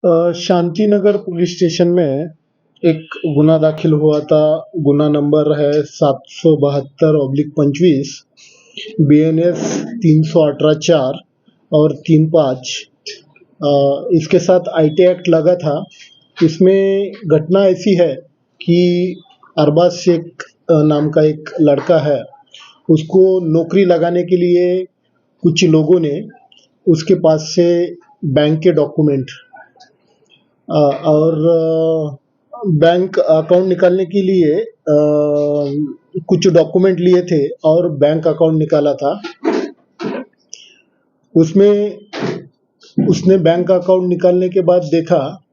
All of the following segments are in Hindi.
शांति नगर पुलिस स्टेशन में एक गुना दाखिल हुआ था। गुना नंबर है 772/25 BNS 318-4 और 35। इसके साथ IT एक्ट लगा था। इसमें घटना ऐसी है कि अरबाज शेख नाम का एक लड़का है। उसको नौकरी लगाने के लिए कुछ लोगों ने उसके पास से बैंक के डॉक्यूमेंट और बैंक अकाउंट निकालने के लिए कुछ डॉक्यूमेंट लिए थे और बैंक अकाउंट निकाला था। उसमें उसने बैंक अकाउंट निकालने के बाद देखा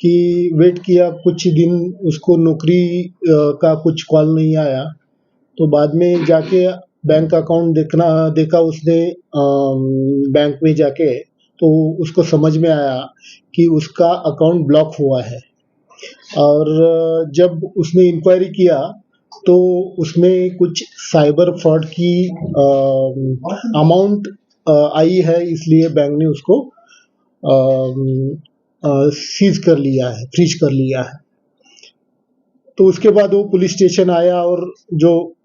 कि वेट किया कुछ दिन, उसको नौकरी का कुछ कॉल नहीं आया। तो बाद में जाके बैंक अकाउंट देखा उसने बैंक में जाके, तो उसको समझ में आया कि उसका अकाउंट ब्लॉक हुआ है। और जब उसने इंक्वायरी किया तो उसमें कुछ साइबर फ्रॉड की अमाउंट आई है, इसलिए बैंक ने उसको सीज कर लिया है, फ्रीज कर लिया है। तो उसके बाद वो पुलिस स्टेशन आया और जो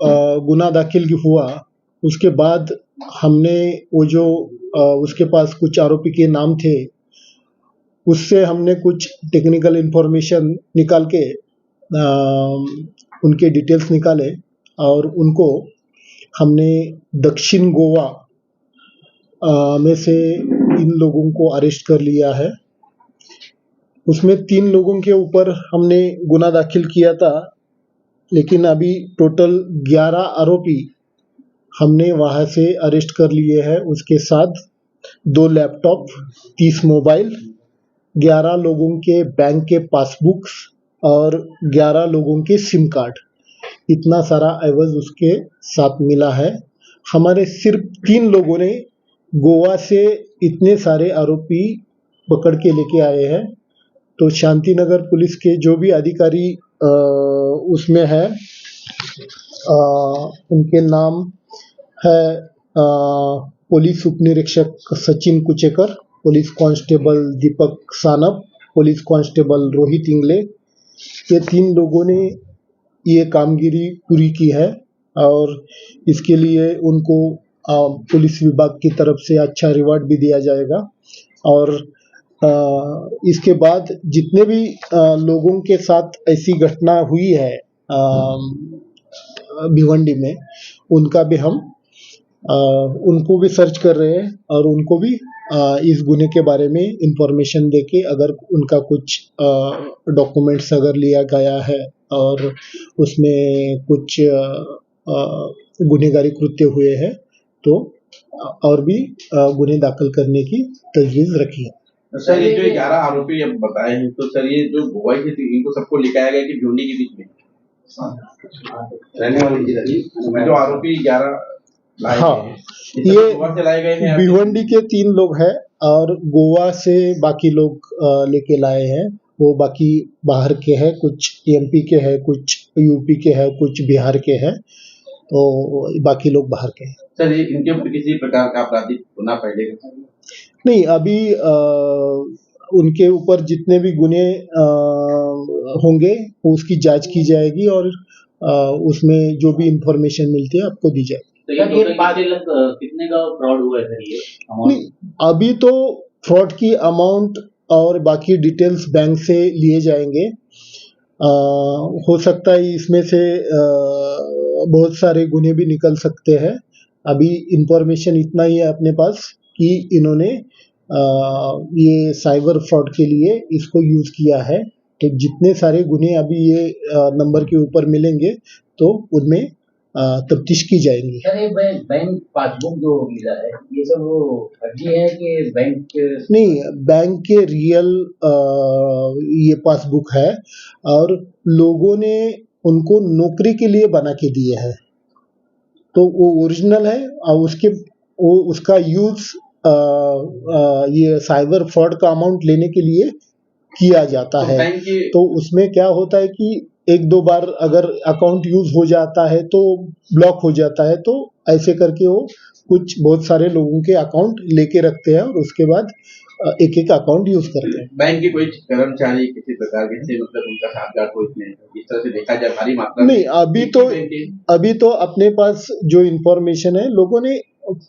गुना दाखिल हुआ, उसके बाद हमने वो जो उसके पास कुछ आरोपी के नाम थे, उससे हमने कुछ टेक्निकल इंफॉर्मेशन निकाल के उनके डिटेल्स निकाले और उनको हमने दक्षिण गोवा में से 3 लोगों को अरेस्ट कर लिया है। उसमें 3 लोगों के ऊपर हमने गुना दाखिल किया था, लेकिन अभी टोटल 11 आरोपी हमने वहाँ से अरेस्ट कर लिए हैं। उसके साथ 2 लैपटॉप, 30 मोबाइल, 11 लोगों के बैंक के पासबुक्स और 11 लोगों के सिम कार्ड, इतना सारा एवज उसके साथ मिला है। हमारे सिर्फ 3 लोगों ने गोवा से इतने सारे आरोपी पकड़ के लेके आए हैं। तो शांति नगर पुलिस के जो भी अधिकारी उसमें है, उनके नाम है पुलिस उप निरीक्षक सचिन कुचेकर, पुलिस कांस्टेबल दीपक सानप, पुलिस कांस्टेबल रोहित इंगले। ये 3 लोगों ने ये कामगिरी पूरी की है और इसके लिए उनको पुलिस विभाग की तरफ से अच्छा रिवॉर्ड भी दिया जाएगा। और इसके बाद जितने भी लोगों के साथ ऐसी घटना हुई है भिवंडी में, उनका भी हम उनको भी सर्च कर रहे हैं और उनको भी इस गुने के बारे में इंफॉर्मेशन देके अगर उनका कुछ डॉक्यूमेंट्स अगर लिया गया है और उसमें कुछ गुनहगारी कृत्य हुए हैं तो और भी गुने दाखिल करने की तजवीज़ रखी है। सर, ये जो 11 आरोपी अब बताए हैं, तो सर ये जो गोवा के थे इनको सबको लेके आया गया कि भिवंडी के बीच में रहने वाले जो आरोपी 11 लाए हाँ, ये गोवा से लाए गए हैं। भिवंडी के 3 लोग हैं और गोवा से बाकी लोग लेके लाए हैं। वो बाकी बाहर के हैं, कुछ MP के हैं, कुछ UP के हैं, कुछ बिहार के हैं, तो बाकी लोग बाहर के हैं। सर, ये इनके ऊपर किसी प्रकार का आपराधिक गुना फैलेगा? नहीं, अभी उनके ऊपर जितने भी गुने होंगे उसकी जांच की जाएगी और उसमें जो भी इंफॉर्मेशन मिलती है आपको दी जाएगी। तो ये कितने का फ्रॉड हुआ है सर? ये नहीं, अभी तो फ्रॉड की अमाउंट और बाकी डिटेल्स बैंक से लिए जाएंगे। हो सकता है इसमें से बहुत सारे गुने भी निकल सकते हैं। अभी इंफॉर्मेशन इतना ही है अपने पास कि इन्होंने ये साइबर फ्रॉड के लिए इसको यूज किया है। तो जितने सारे गुने अभी ये नंबर के ऊपर मिलेंगे तो उनमें तफ्तीश की जाएगी। सर, ये बैंक पासबुक जो मिला है, ये सब वो फर्जी है कि बैंक? नहीं, बैंक के रियल ये पासबुक है और लोगों ने उनको नौकरी के लिए बना के दिए है, तो वो ओरिजिनल है और उसका यूज ये साइबर फ्रॉड का अमाउंट लेने के लिए किया जाता है। तो उसमें क्या होता है कि 1-2 बार अगर अकाउंट यूज हो जाता है तो ब्लॉक हो जाता है, तो ऐसे करके वो कुछ बहुत सारे लोगों के अकाउंट लेके रखते हैं और उसके बाद एक एक अकाउंट यूज करते हैं। बैंक के कोई कर्मचारी किसी प्रकार के से मतलब उनका साठगांठ हो इसमें इस तरह से देखा जाए भारी मात्रा में नहीं, अभी तो अपने पास जो इंफॉर्मेशन है लोगों ने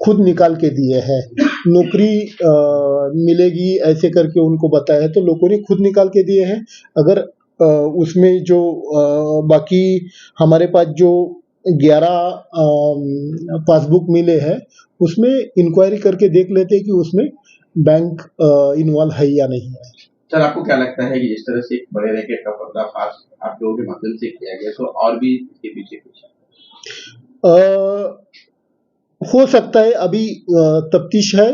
खुद निकाल के दिए हैं। नौकरी मिलेगी ऐसे करके उनको बताया तो लोगों ने खुद निकाल के दिए हैं। अगर उसमें जो बाकी हमारे पास जो 11 पासबुक मिले हैं उसमें इंक्वायरी करके देख लेते हैं कि उसमें बैंक इन्वॉल्व है या नहीं है। सर आपको क्या लगता है कि जिस तरह से एक बड़े रैकेट का पर्दाफाश आप लोगों के माध्यम से किया गया तो और भी इसके पीछे कुछ हो सकता है, अभी तफ्तीश है,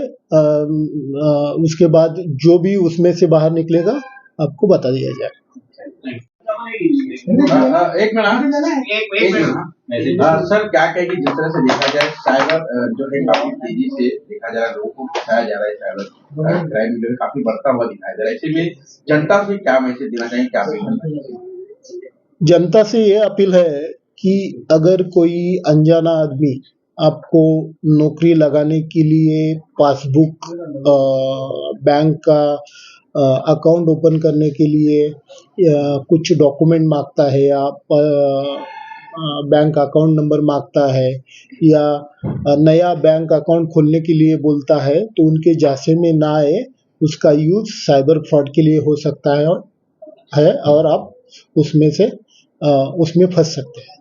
उसके बाद जो भी उसमें से बाहर निकलेगा आपको बता दिया जाएगा। एक मिनट सर, क्या कहेंगे जिस तरह से देखा जाए साइबर जो है काफी तेजी से देखा जा रहा है, लोगों को फंसाया जा रहा है, साइबर क्राइम जो है काफी बढ़ता हुआ दिखाई दे रहा है। ऐसे में जनता से क्या मैसेज देना चाहिए, क्या अपील करना चाहिए? जनता से ये अपील है कि अगर कोई अनजाना आदमी आपको नौकरी लगाने के लिए पासबुक, बैंक का अकाउंट ओपन करने के लिए कुछ डॉक्यूमेंट मांगता है या बैंक अकाउंट नंबर मांगता है या नया बैंक अकाउंट खोलने के लिए बोलता है तो उनके जांचे में ना आए। उसका यूज साइबर फ्रॉड के लिए हो सकता है और आप उसमें फंस सकते हैं।